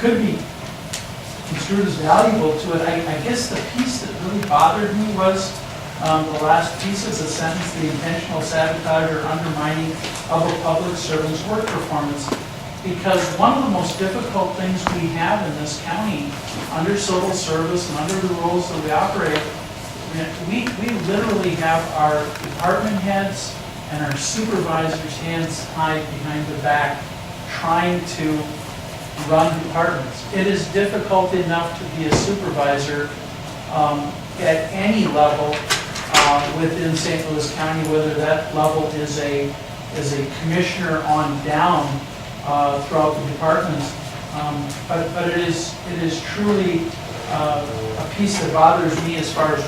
could be construed as valuable to it. I guess the piece that really bothered me was the last piece of the sentence, the intentional sabotage or undermining of a public servant's work performance. Because one of the most difficult things we have in this county, under civil service and under the rules that we operate, we literally have our department heads and our supervisors' hands tied behind their back trying to run departments. It is difficult enough to be a supervisor at any level within St. Louis County, whether that level is a commissioner on down throughout the departments. But it is truly a piece that bothers me as far as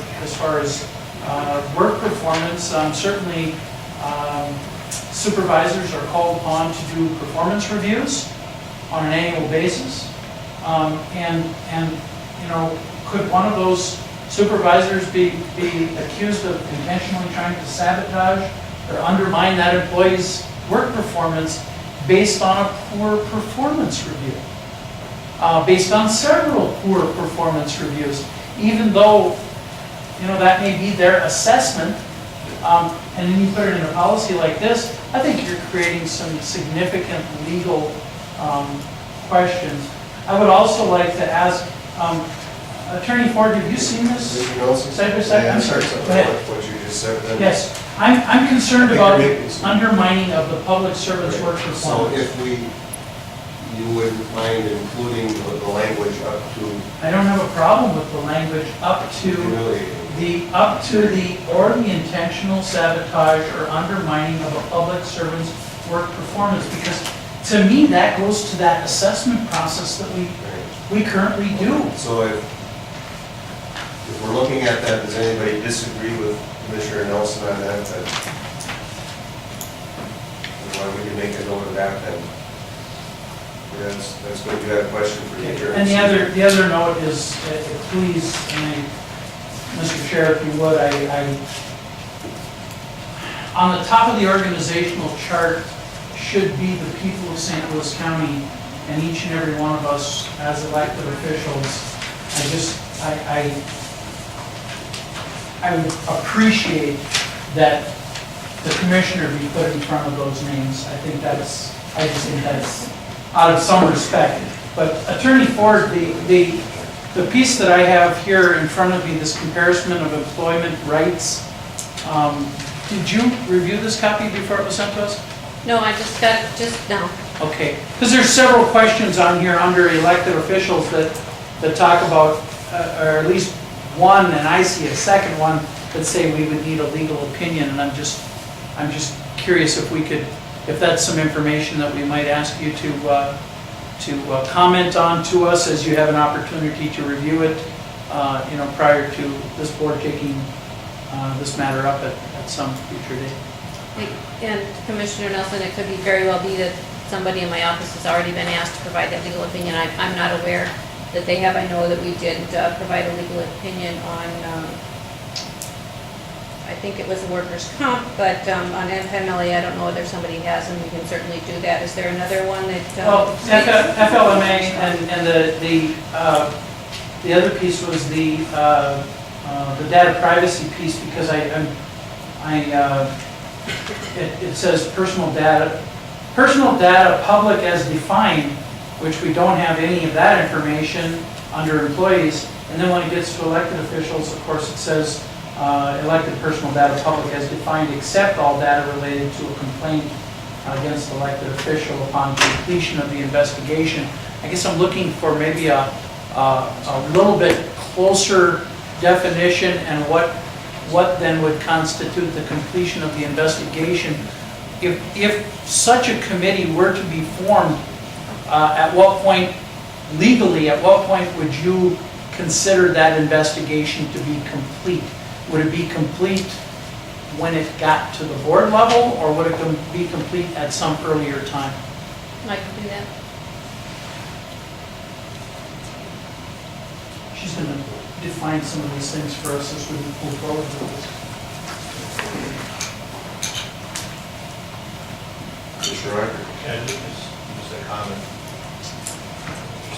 work performance. Certainly, supervisors are called upon to do performance reviews on an annual basis. And you know, could one of those supervisors be accused of intentionally trying to sabotage or undermine that employee's work performance based on a poor performance review? Based on several poor performance reviews, even though, you know, that may be their assessment, and then you put it in a policy like this, I think you're creating some significant legal questions. I would also like to ask, Attorney Ford, have you seen this? Side by side? I'm sorry. Go ahead. What you just said then? Yes, I'm concerned about undermining of the public servant's work So performance. if you wouldn't mind including the language up to I don't have a problem with the language up to humiliating. or the intentional sabotage or undermining of a public servant's work performance, because to me, that goes to that assessment process that we currently do. So if we're looking at that, does anybody disagree with Commissioner Nelson on that? Why we can make a note of that then? That's good. You had a question for the attorney. And the other note is, please, Mr. Chair, if you would, on the top of the organizational chart should be the people of St. Louis County, and each and every one of us as elected officials. I would appreciate that the commissioner be put in front of those names. I just think that's out of some respect. But Attorney Ford, the piece that I have here in front of me, this comparison of employment rights, did you review this copy before it was sent to us? No, I just got it just now. Okay, because there's several questions on here under elected officials that talk about, or at least one, and I see a second one that say we would need a legal opinion, and I'm just curious if that's some information that we might ask you to comment on to us as you have an opportunity to review it, prior to this board taking this matter up at some future date. And Commissioner Nelson, it could be very well be that somebody in my office has already been asked to provide that legal opinion. I'm not aware that they have. I know that we did provide a legal opinion on, I think it was the workers' comp, but on FMLA, I don't know whether somebody has, and we can certainly do that. Is there another one that? FLMA and the other piece was the data privacy piece, because it says personal data public as defined, which we don't have any of that information under employees. And then when it gets to elected officials, of course, it says elected personal data public as defined, except all data related to a complaint against elected official upon completion of the investigation. I guess I'm looking for maybe a little bit closer definition, and what then would constitute the completion of the investigation. If such a committee were to be formed, at what point would you consider that investigation to be complete? Would it be complete when it got to the board level, or would it be complete at some earlier time? I can do that. She's going to define some of these things for us as we move forward with this. Commissioner Ryder. Yeah, just a comment.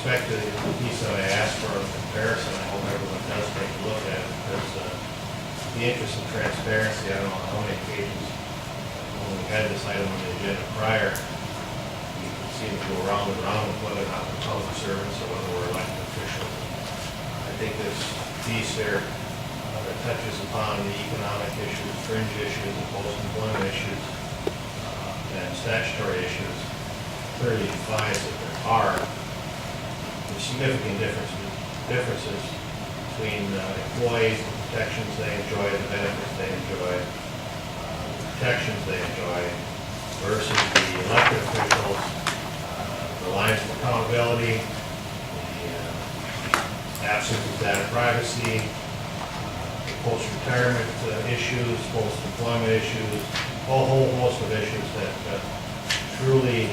respect to the piece that I asked for a comparison, I hope everyone does take a look at it, because the interest of transparency, I don't know how many occasions when we had this item on the agenda prior, we seem to go round and round with whether or not we're public servants or whether we're elected officials. I think this piece here that touches upon the economic issues, fringe issues, and post-employment issues, and statutory issues, clearly defines that there are significant differences between employees, the protections they enjoy, the benefits they enjoy, the protections they enjoy, versus the elected officials, the lines of accountability, the absence of data privacy, the post-retirement issues, post-employment issues, a whole host of issues that truly